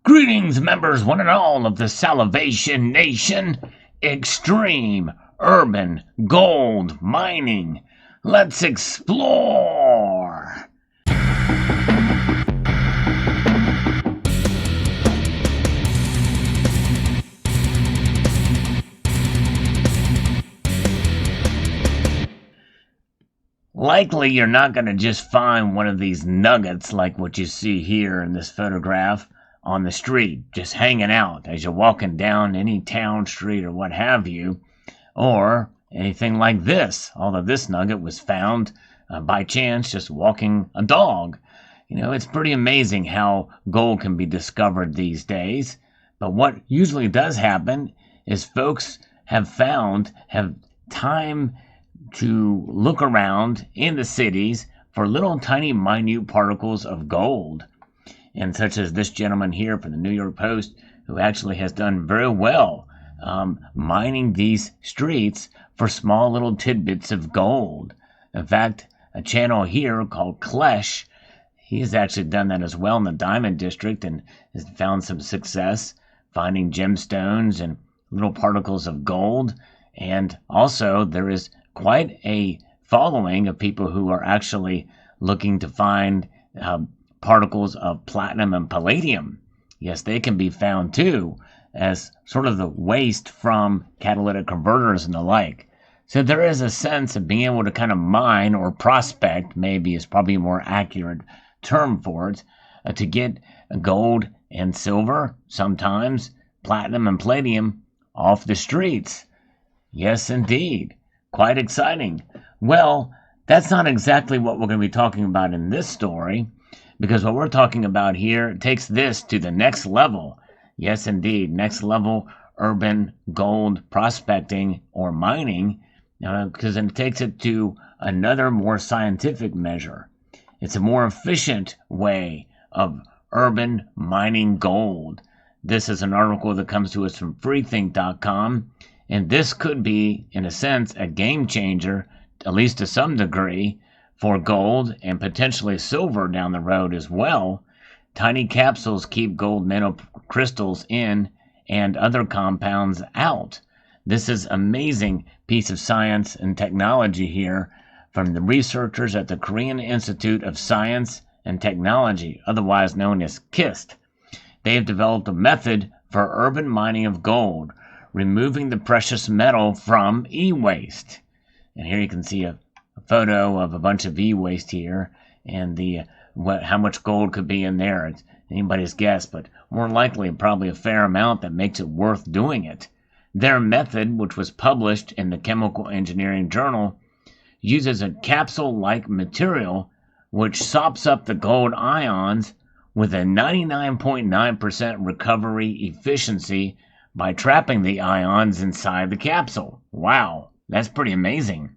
Greetings, members, one and all of the Salivation Nation. Extreme urban gold mining. Let's explore. Likely you're not going to just find one of these nuggets like what you see here in this photograph on the street, just hanging out as you're walking down any town street or what have you, or anything like this, although this nugget was found by chance just walking a dog. You know, it's pretty amazing how gold can be discovered these days, but what usually does happen is folks have time to look around in the cities for little tiny minute particles of gold. And such as this gentleman here from the New York Post, who actually has done very well mining these streets for small little tidbits of gold. In fact, a channel here called Klesh, he has actually done that as well in the Diamond District and has found some success finding gemstones and little particles of gold. And also there is quite a following of people who are actually looking to find particles of platinum and palladium. Yes, they can be found too as sort of the waste from catalytic converters and the like. So there is a sense of being able to kind of mine or prospect, maybe is probably a more accurate term for it, to get gold and silver, sometimes platinum and palladium off the streets. Yes, indeed. Quite exciting. Well, that's not exactly what we're going to be talking about in this story, because what we're talking about here takes this to the next level. Yes, indeed, next level urban gold prospecting or mining, because it takes it to another more scientific measure. It's a more efficient way of urban mining gold. This is an article that comes to us from freethink.com. And this could be, in a sense, a game changer, at least to some degree, for gold and potentially silver down the road as well. Tiny capsules keep gold nanocrystals in and other compounds out. This is an amazing piece of science and technology here from the researchers at the Korean Institute of Science and Technology, otherwise known as KIST. They have developed a method for urban mining of gold, removing the precious metal from e-waste. And here you can see a photo of a bunch of e-waste here, and how much gold could be in there. It's anybody's guess, but more likely probably a fair amount that makes it worth doing it. Their method, which was published in the Chemical Engineering Journal, uses a capsule-like material which sops up the gold ions with a 99.9% recovery efficiency by trapping the ions inside the capsule. Wow, that's pretty amazing.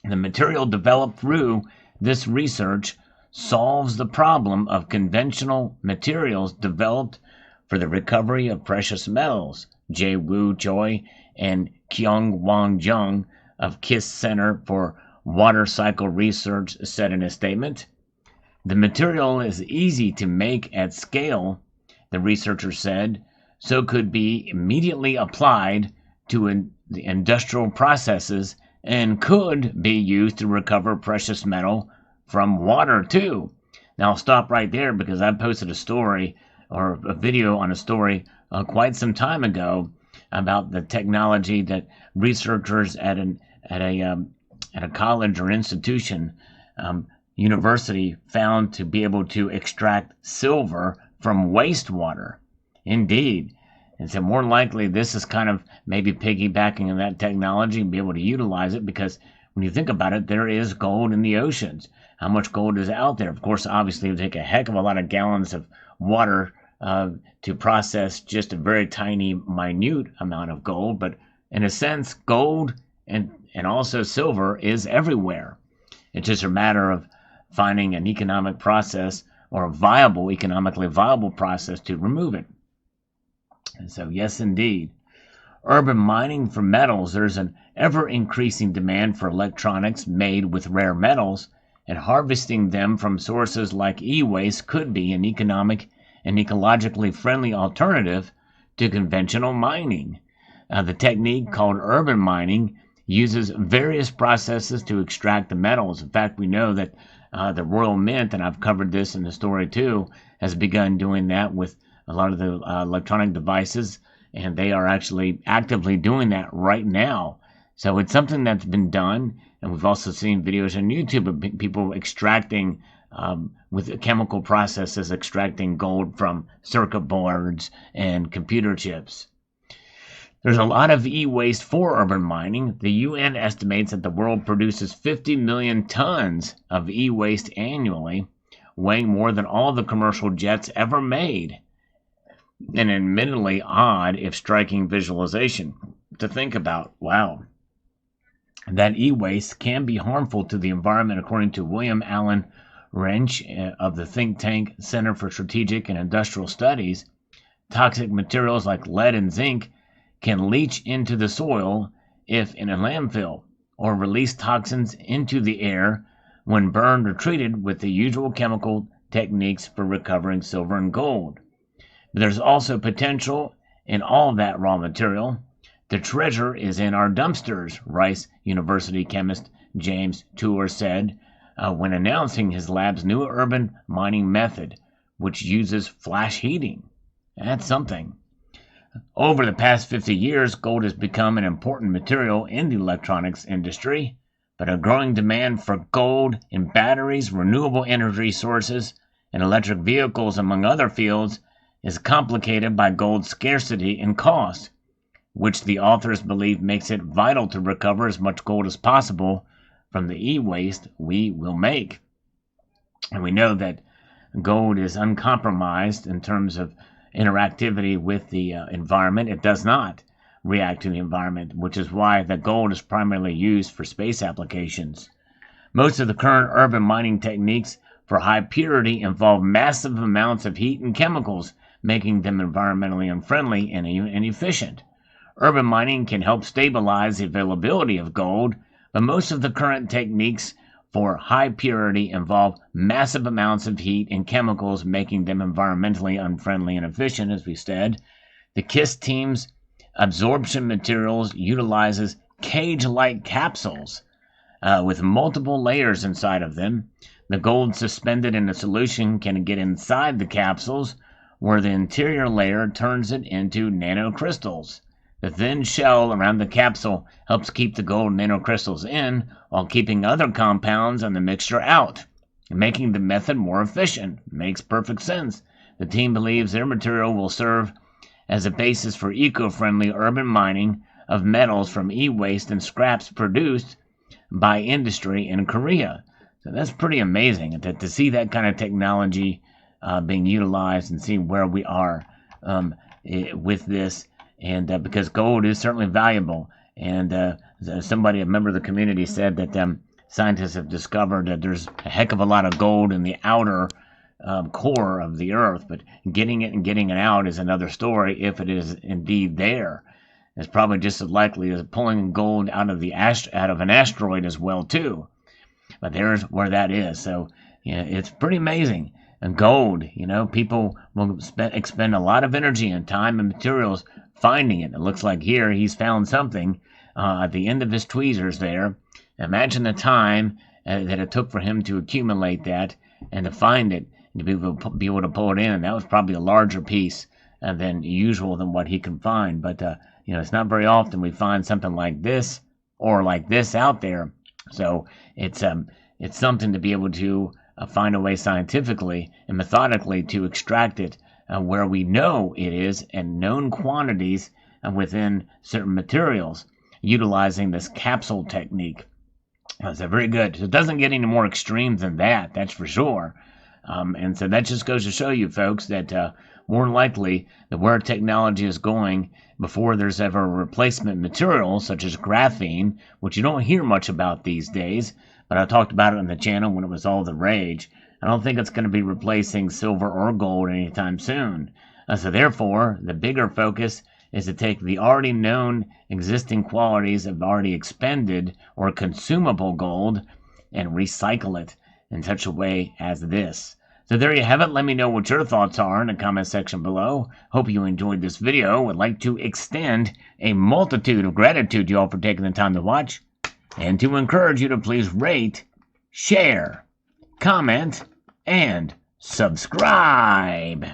The material developed through this research solves the problem of conventional materials developed for the recovery of precious metals. Jae Woo Choi and Kyung Won Jung of KISS Center for Water Cycle Research said in a statement, "The material is easy to make at scale," the researcher said, "so could be immediately applied to the industrial processes and could be used to recover precious metal from water too." Now I'll stop right there because I posted a story or a video on a story quite some time ago about the technology that researchers at a college or institution, university, found to be able to extract silver from wastewater. Indeed. And so more likely this is kind of maybe piggybacking on that technology and be able to utilize it, because when you think about it, there is gold in the oceans. How much gold is out there? Of course, obviously it would take a heck of a lot of gallons of water to process just a very tiny, minute amount of gold. But in a sense, gold and also silver is everywhere. It's just a matter of finding an economic process or a economically viable process to remove it. And so, yes, indeed. Urban mining for metals, there's an ever-increasing demand for electronics made with rare metals, and harvesting them from sources like e-waste could be an economic an ecologically friendly alternative to conventional mining. The technique called urban mining uses various processes to extract the metals. In fact, we know that the Royal Mint, and I've covered this in the story too, has begun doing that with a lot of the electronic devices, and they are actually actively doing that right now. So it's something that's been done, and we've also seen videos on YouTube of people extracting, with chemical processes, extracting gold from circuit boards and computer chips. There's a lot of e-waste for urban mining. The UN estimates that the world produces 50 million tons of e-waste annually, weighing more than all the commercial jets ever made. An admittedly odd, if striking, visualization to think about. Wow. That e-waste can be harmful to the environment, according to William Allen Wrench of the think tank Center for Strategic and Industrial Studies. Toxic materials like lead and zinc can leach into the soil if in a landfill, or release toxins into the air when burned or treated with the usual chemical techniques for recovering silver and gold. But there's also potential in all of that raw material. The treasure is in our dumpsters, Rice University chemist James Tour said when announcing his lab's new urban mining method, which uses flash heating. That's something. Over the past 50 years, gold has become an important material in the electronics industry, but a growing demand for gold in batteries, renewable energy sources, and electric vehicles, among other fields, is complicated by gold's scarcity and cost, which the authors believe makes it vital to recover as much gold as possible from the e-waste we will make. And we know that gold is uncompromised in terms of interactivity with the environment. It does not react to the environment, which is why the gold is primarily used for space applications. Most of the current urban mining techniques for high purity involve massive amounts of heat and chemicals, making them environmentally unfriendly and inefficient. Urban mining can help stabilize the availability of gold, but most of the current techniques for high purity involve massive amounts of heat and chemicals, making them environmentally unfriendly and inefficient, as we said. The KISS team's absorption materials utilizes cage-like capsules with multiple layers inside of them. The gold suspended in a solution can get inside the capsules, where the interior layer turns it into nanocrystals. The thin shell around the capsule helps keep the gold nanocrystals in while keeping other compounds in the mixture out, making the method more efficient. Makes perfect sense. The team believes their material will serve as a basis for eco-friendly urban mining of metals from e-waste and scraps produced by industry in Korea. So that's pretty amazing to see that kind of technology being utilized and see where we are with this. And because gold is certainly valuable, and a member of the community said that scientists have discovered that there's a heck of a lot of gold in the outer core of the earth, but getting it out is another story. If it is indeed there, it's probably just as likely as pulling gold out of an asteroid as well too. But there's where that is. So it's pretty amazing. And gold, people will expend a lot of energy and time and materials finding it. It looks like here he's found something at the end of his tweezers there. Imagine the time that it took for him to accumulate that and to find it and to be able to pull it in. And that was probably a larger piece than usual than what he can find. But it's not very often we find something like this or like this out there. So it's something to be able to find a way scientifically and methodically to extract it where we know it is in known quantities within certain materials, utilizing this capsule technique. So very good. So it doesn't get any more extreme than that, that's for sure. And so that just goes to show you, folks, that more than likely where technology is going, before there's ever a replacement material such as graphene, which you don't hear much about these days, but I talked about it on the channel when it was all the rage. I don't think it's going to be replacing silver or gold anytime soon. So therefore, the bigger focus is to take the already known existing qualities of already expended or consumable gold and recycle it in such a way as this. So there you have it. Let me know what your thoughts are in the comment section below. Hope you enjoyed this video. Would like to extend a multitude of gratitude to you all for taking the time to watch, and to encourage you to please rate, share, comment, and subscribe.